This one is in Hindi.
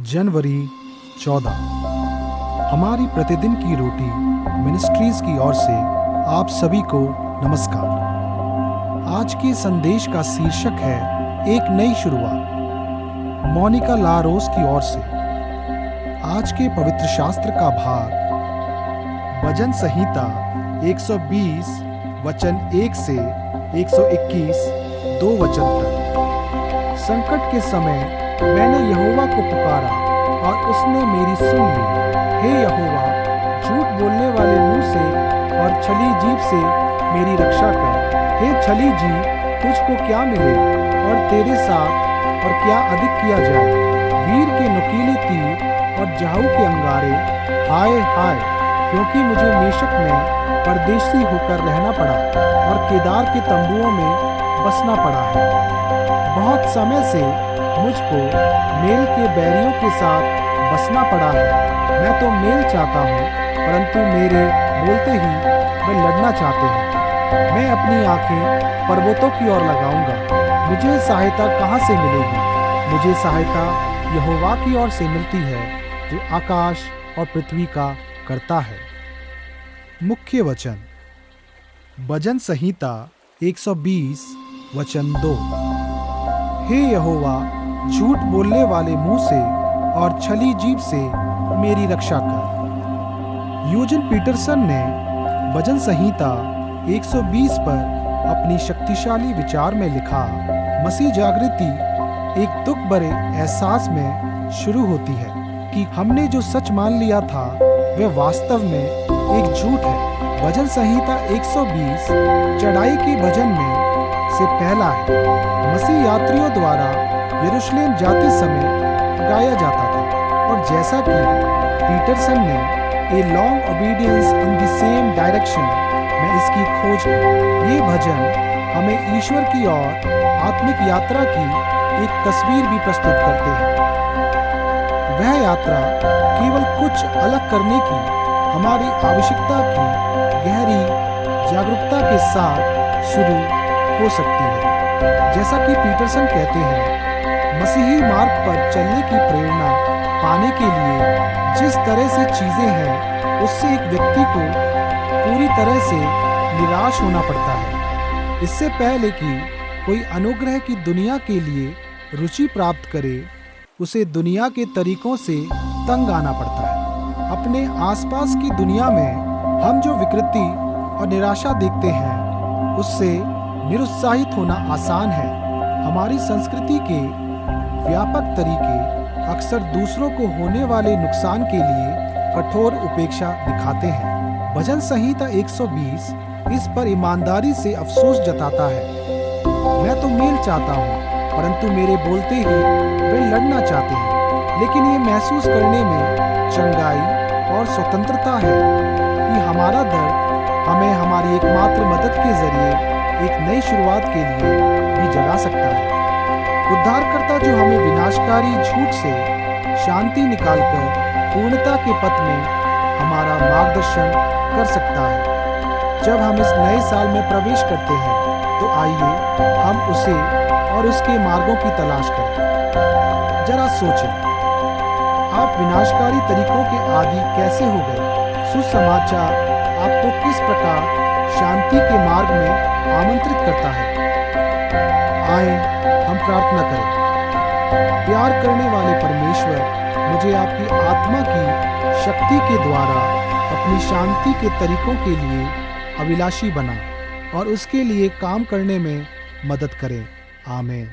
जनवरी 14। हमारी प्रतिदिन की रोटी मिनिस्ट्रीज की ओर से आप सभी को नमस्कार। आज के संदेश का शीर्षक है एक नई शुरुआत, मोनिका लारोस की ओर से। आज के पवित्र शास्त्र का भाग भजन संहिता 120 वचन 1 से 121 2 वचन तक। संकट के समय मैंने यहोवा को पुकारा और उसने मेरी सुन ली। हे यहोवा, झूठ बोलने वाले मुंह से और छली जीभ से मेरी रक्षा कर। हे छली जीभ, तुझको क्या मिले और तेरे साथ और क्या अधिक किया जाए। वीर के नुकीले तीर और जाहू के अंगारे, हाय हाय, क्योंकि मुझे मेशक में परदेशी होकर रहना पड़ा और केदार के तंबुओं में बसना पड़ा है। बहुत समय से मुझको मेल के बैरियों के साथ बसना पड़ा है। मैं तो मेल चाहता हूँ, परंतु मेरे बोलते ही वे लड़ना चाहते हैं। मैं अपनी आंखें पर्वतों की ओर लगाऊंगा। मुझे सहायता कहाँ से मिलेगी? मुझे सहायता यहोवा की ओर से मिलती है, जो आकाश और पृथ्वी का करता है। मुख्य वचन भजन संहिता 120 वचन 2। हे यहोवा, झूठ बोलने वाले मुंह से और छली जीभ से मेरी रक्षा कर। यूजन पीटरसन ने भजन संहिता 120 पर अपनी शक्तिशाली विचार में लिखा, मसीह जागृति एक दुख भरे एहसास में शुरू होती है कि हमने जो सच मान लिया था वह वास्तव में एक झूठ है। भजन संहिता 120 चढ़ाई के भजन में से पहला है। मसीह यात्रियों द्वारा यरूशलेम जाते समय गाया जाता था, और जैसा कि पीटरसन ने a long obedience in the same direction में इसकी खोज की। ये भजन हमें ईश्वर की ओर आत्मिक यात्रा की एक तस्वीर भी प्रस्तुत करते हैं। वह यात्रा केवल कुछ अलग करने की हमारी आवश्यकता की गहरी जागरूकता के साथ शुरू हो सकती है। जैसा कि पीटरसन कहते हैं, मसीही मार्ग पर चलने की प्रेरणा पाने के लिए जिस तरह से चीजें हैं, उससे एक व्यक्ति को पूरी तरह से निराश होना पड़ता है। इससे पहले कि कोई अनुग्रह की दुनिया के लिए रुचि प्राप्त करे, उसे दुनिया के तरीकों से तंग आना पड़ता है। अपने आसपास की दुनिया में हम जो विकृति और निराशा देखते हैं, उससे निरुत्साहित होना आसान है। हमारी संस्कृति के व्यापक तरीके अक्सर दूसरों को होने वाले नुकसान के लिए कठोर उपेक्षा दिखाते हैं। भजन संहिता 120 इस पर ईमानदारी से अफसोस जताता है। मैं तो मेल चाहता हूँ, परंतु मेरे बोलते ही वे लड़ना चाहते हैं। लेकिन ये महसूस करने में चंगाई और स्वतंत्रता है कि हमारा दर्द हमें हमारी एकमात्र मदद के जरिए एक नई शुरुआत के लिए भी जगा सकता है। उद्धारकर्ता जो हमें विनाशकारी झूठ से शांति निकालकर पूर्णता के पथ में हमारा मार्गदर्शन कर सकता है। जब हम इस नए साल में प्रवेश करते हैं, तो आइए हम उसे और उसके मार्गों की तलाश करें। जरा सोचें, आप विनाशकारी तरीकों के आदी कैसे हो गए? सुसमाचार आपको किस प्रकार शांति के मार्ग में आमंत्रित करता है? आए हम प्रार्थना करें। प्यार करने वाले परमेश्वर, मुझे आपकी आत्मा की शक्ति के द्वारा अपनी शांति के तरीकों के लिए अभिलाषी बना और उसके लिए काम करने में मदद करें। आमीन।